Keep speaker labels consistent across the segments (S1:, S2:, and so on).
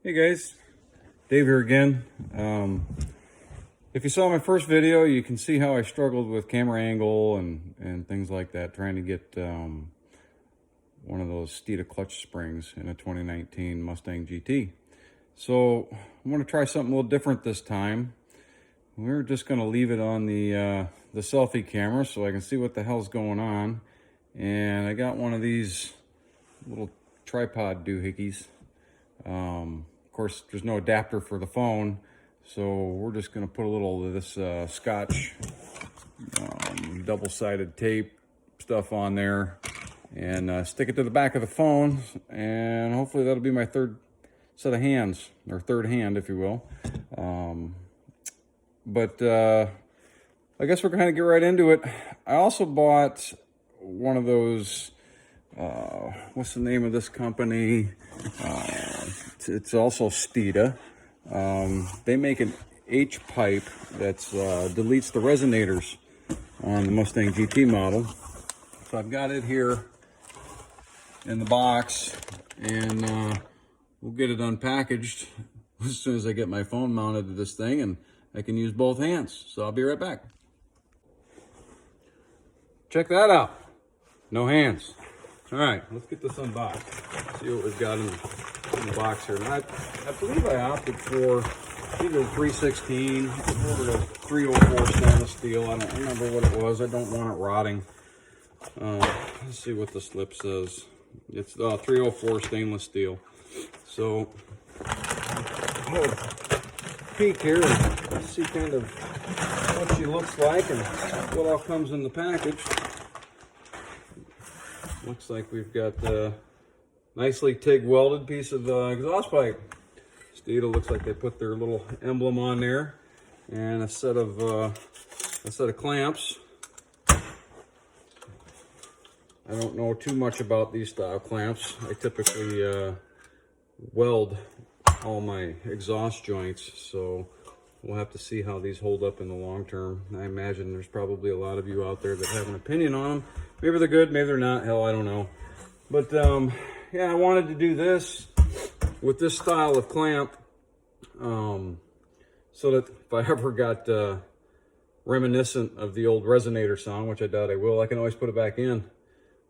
S1: Hey guys, Dave here again. If you saw my first video, you can see how I struggled with camera angle and things like that, trying to get one of those Steeda clutch springs in a 2019 Mustang GT. So I'm going to try something a little different this time. We're just going to leave it on the selfie camera so I can see what the hell's going on. And I got one of these little tripod doohickeys. Of course, there's no adapter for the phone, so we're just going to put a little of this Scotch double-sided tape stuff on there and stick it to the back of the phone, and hopefully that'll be my third set of hands, or third hand, if you will. But I guess we're going to get right into it. I also bought one of those, what's the name of this company? It's also Steeda. They make an H pipe that deletes the resonators on the Mustang GT model. So I've got it here in the box, and we'll get it unpackaged as soon as I get my phone mounted to this thing, and I can use both hands. So I'll be right back. Check that out. No hands. All right, let's get this unboxed. See what we've got in the box here. And I believe I opted for either 316 or the 304 stainless steel. I don't remember what it was. I don't want it rotting. Let's see what the slip says. It's 304 stainless steel. So I'll peek here and see kind of what she looks like and what all comes in the package. Looks like we've got a nicely TIG welded piece of exhaust pipe. Steeda looks like they put their little emblem on there, and a set of clamps. I don't know too much about these style clamps. I typically weld all my exhaust joints, so we'll have to see how these hold up in the long term. I imagine there's probably a lot of you out there that have an opinion on them. Maybe they're good, maybe they're not. Hell, I don't know. But yeah, I wanted to do this with this style of clamp, so that if I ever got reminiscent of the old resonator song, which I doubt I will, I can always put it back in.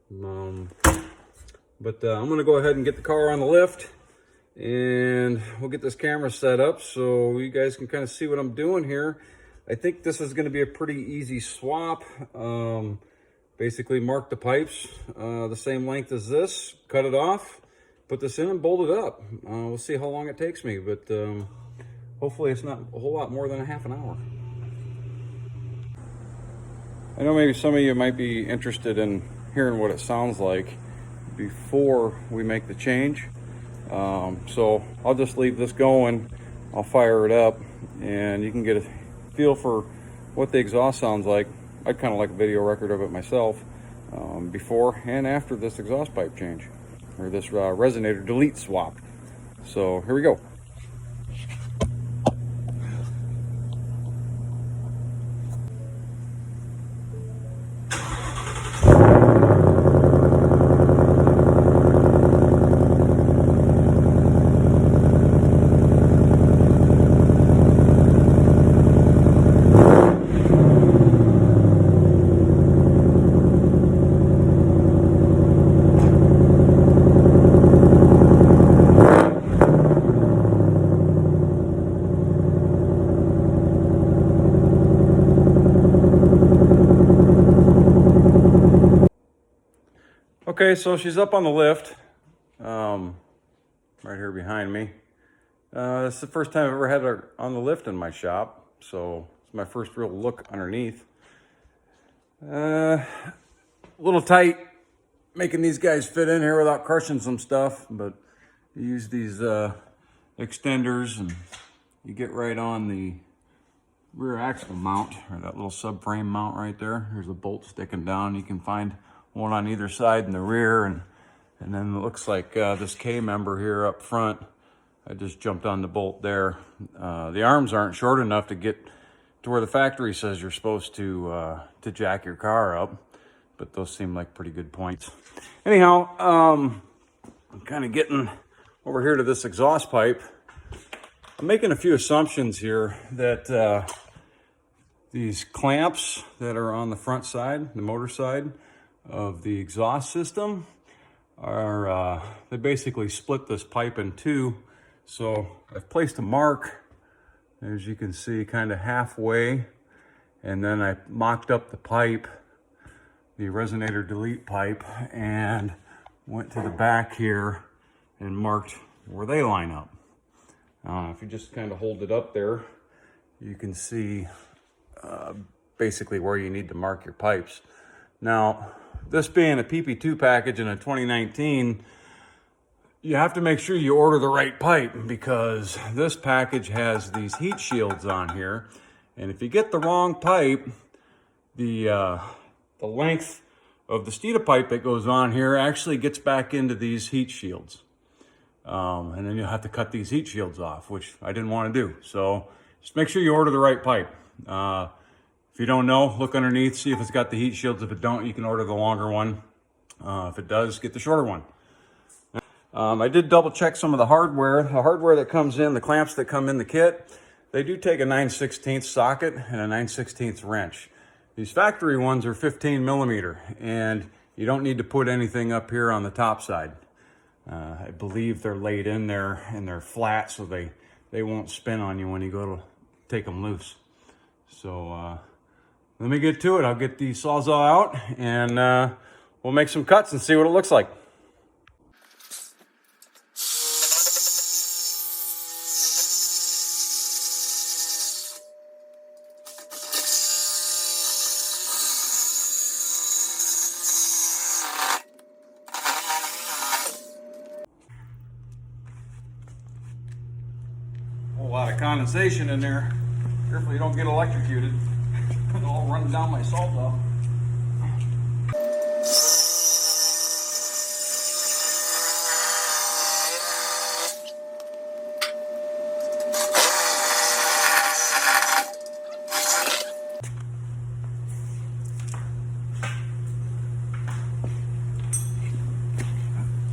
S1: But I'm gonna go ahead and get the car on the lift, and we'll get this camera set up so you guys can kind of see what I'm doing here. I think this is gonna be a pretty easy swap. Basically mark the pipes the same length as this, cut it off, put this in and bolt it up. We'll see how long it takes me, but hopefully it's not a whole lot more than a half an hour. I know maybe some of you might be interested in hearing what it sounds like before we make the change. So I'll just leave this going. I'll fire it up and you can get a feel for what the exhaust sounds like. I'd kind of like a video record of it myself, before and after this exhaust pipe change, or this resonator delete swap. So here we go. Okay, so she's up on the lift, right here behind me. This is the first time I've ever had her on the lift in my shop, so it's my first real look underneath. A little tight making these guys fit in here without crushing some stuff, but you use these extenders and you get right on the rear axle mount, or that little subframe mount right there. There's a bolt sticking down. You can find one on either side in the rear, and then it looks like this K-member here up front. I just jumped on the bolt there. The arms aren't short enough to get to where the factory says you're supposed to jack your car up, but those seem like pretty good points. Anyhow, I'm kind of getting over here to this exhaust pipe. I'm making a few assumptions here that these clamps that are on the front side, the motor side of the exhaust system, are they basically split this pipe in two. So I've placed a mark, as you can see, kind of halfway, and then I mocked up the pipe, the resonator delete pipe, and went to the back here and marked where they line up. If you just kind of hold it up there, you can see basically where you need to mark your pipes. Now, this being a PP2 package in a 2019, you have to make sure you order the right pipe, because this package has these heat shields on here, and if you get the wrong pipe, the length of the Steeda pipe that goes on here actually gets back into these heat shields. And then you'll have to cut these heat shields off, which I didn't want to do. So just make sure you order the right pipe. If you don't know, look underneath, see if it's got the heat shields. If it don't, you can order the longer one. If it does, get the shorter one. I did double check some of the hardware that comes in, the clamps that come in the kit. They do take a 9/16 socket and a 9/16 wrench. These factory ones are 15 millimeter, and you don't need to put anything up here on the top side. I believe they're laid in there and they're flat, so they won't spin on you when you go to take them loose. So let me get to it. I'll get the Sawzall out, and we'll make some cuts and see what it looks like. A lot of condensation in there. Careful you don't get electrocuted. It'll all run down my Sawzall.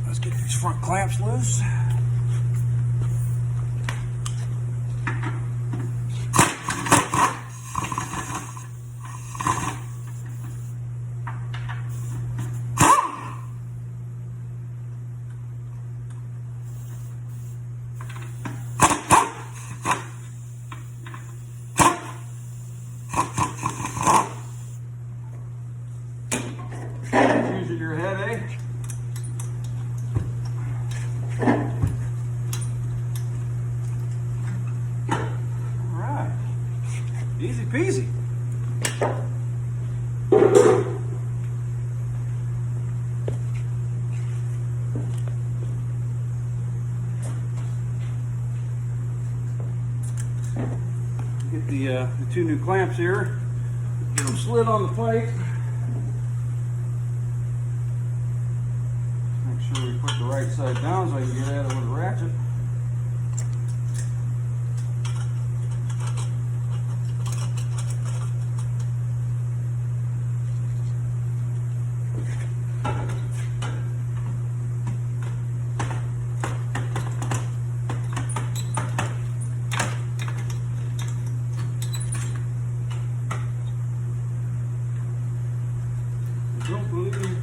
S1: Let's get these front clamps loose. Using your head, eh? All right, easy peasy. Get the two new clamps here. Get them slid on the pipe. Make sure we put the right side down so I can get at it with a ratchet. I don't believe,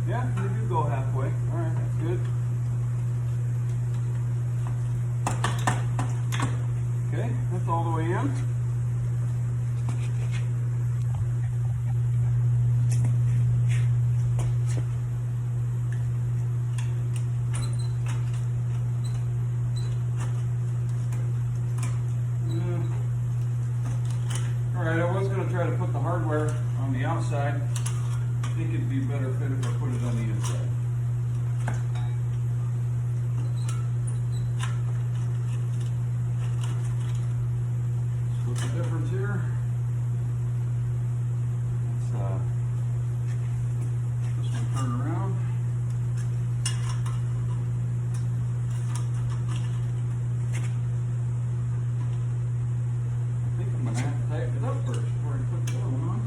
S1: yeah, they do go halfway. All right, that's good. Okay, that's all the way in. All right, I was going to try to put the hardware on the outside. I think it'd be better fit if I put it on the inside. What's the difference here? Let's this one turn around. I think I'm going to have to tighten it up first before I put the other one on.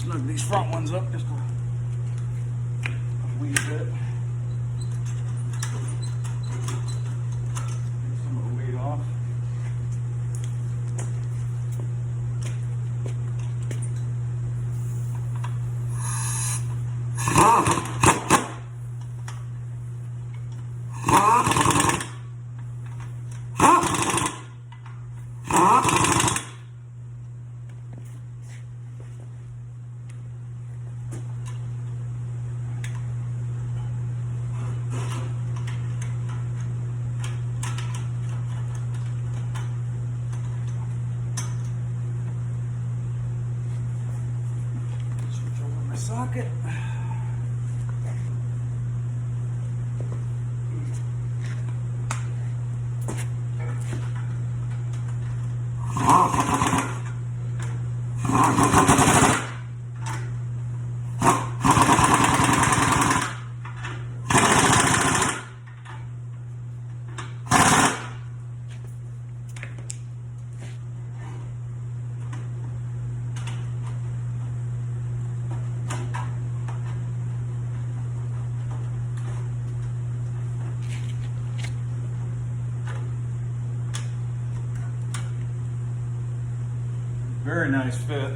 S1: snug these front ones up just a wee bit. Get some of the weight off. Switch over my socket. Very nice fit,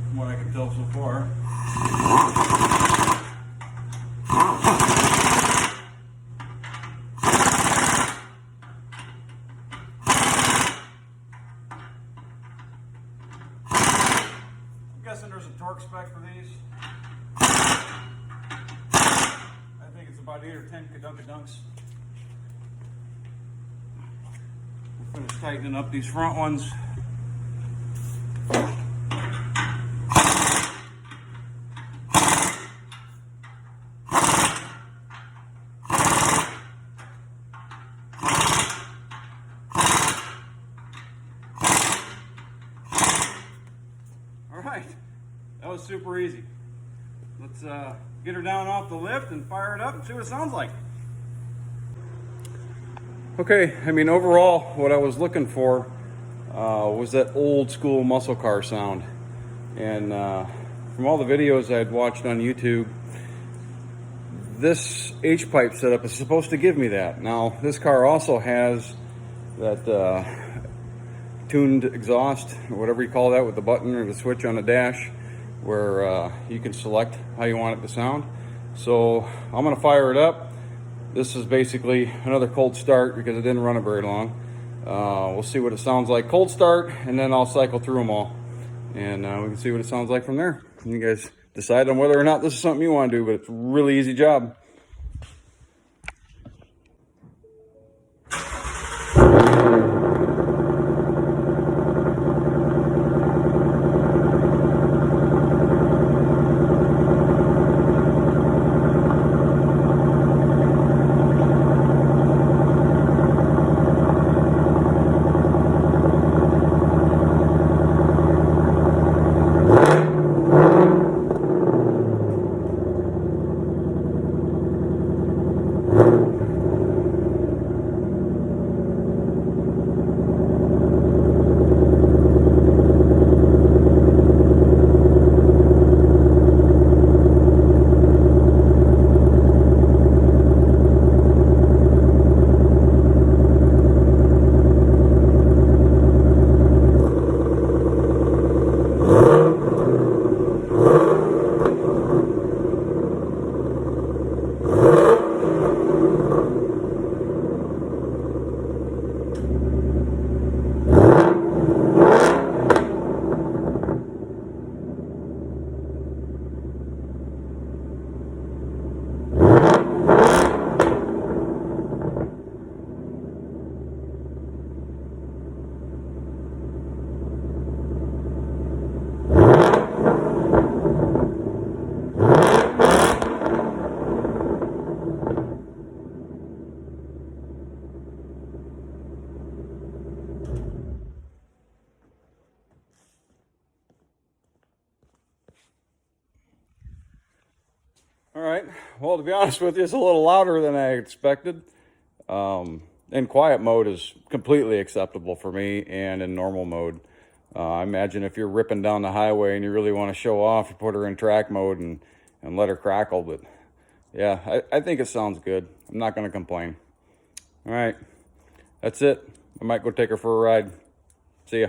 S1: from what I can tell so far. I'm guessing there's a torque spec for these. I think it's about 8 or 10 kadunk-a-dunks. Finish tightening up these front ones. All right, that was super easy. Let's get her down off the lift and fire it up and see what it sounds like. Okay, I mean, overall, what I was looking for was that old school muscle car sound. And from all the videos I'd watched on YouTube, this H-pipe setup is supposed to give me that. Now, this car also has that tuned exhaust, or whatever you call that, with the button or the switch on the dash, where you can select how you want it to sound. So I'm gonna fire it up. This is basically another cold start because it didn't run it very long. We'll see what it sounds like cold start, and then I'll cycle through them all. And we can see what it sounds like from there. And you guys decide on whether or not this is something you want to do, but it's a really easy job. All right, well, to be honest with you, it's a little louder than I expected. In quiet mode is completely acceptable for me, and in normal mode, I imagine if you're ripping down the highway and you really want to show off, you put her in track mode and let her crackle. But yeah, I think it sounds good. I'm not going to complain. All right, that's it. I might go take her for a ride. See ya.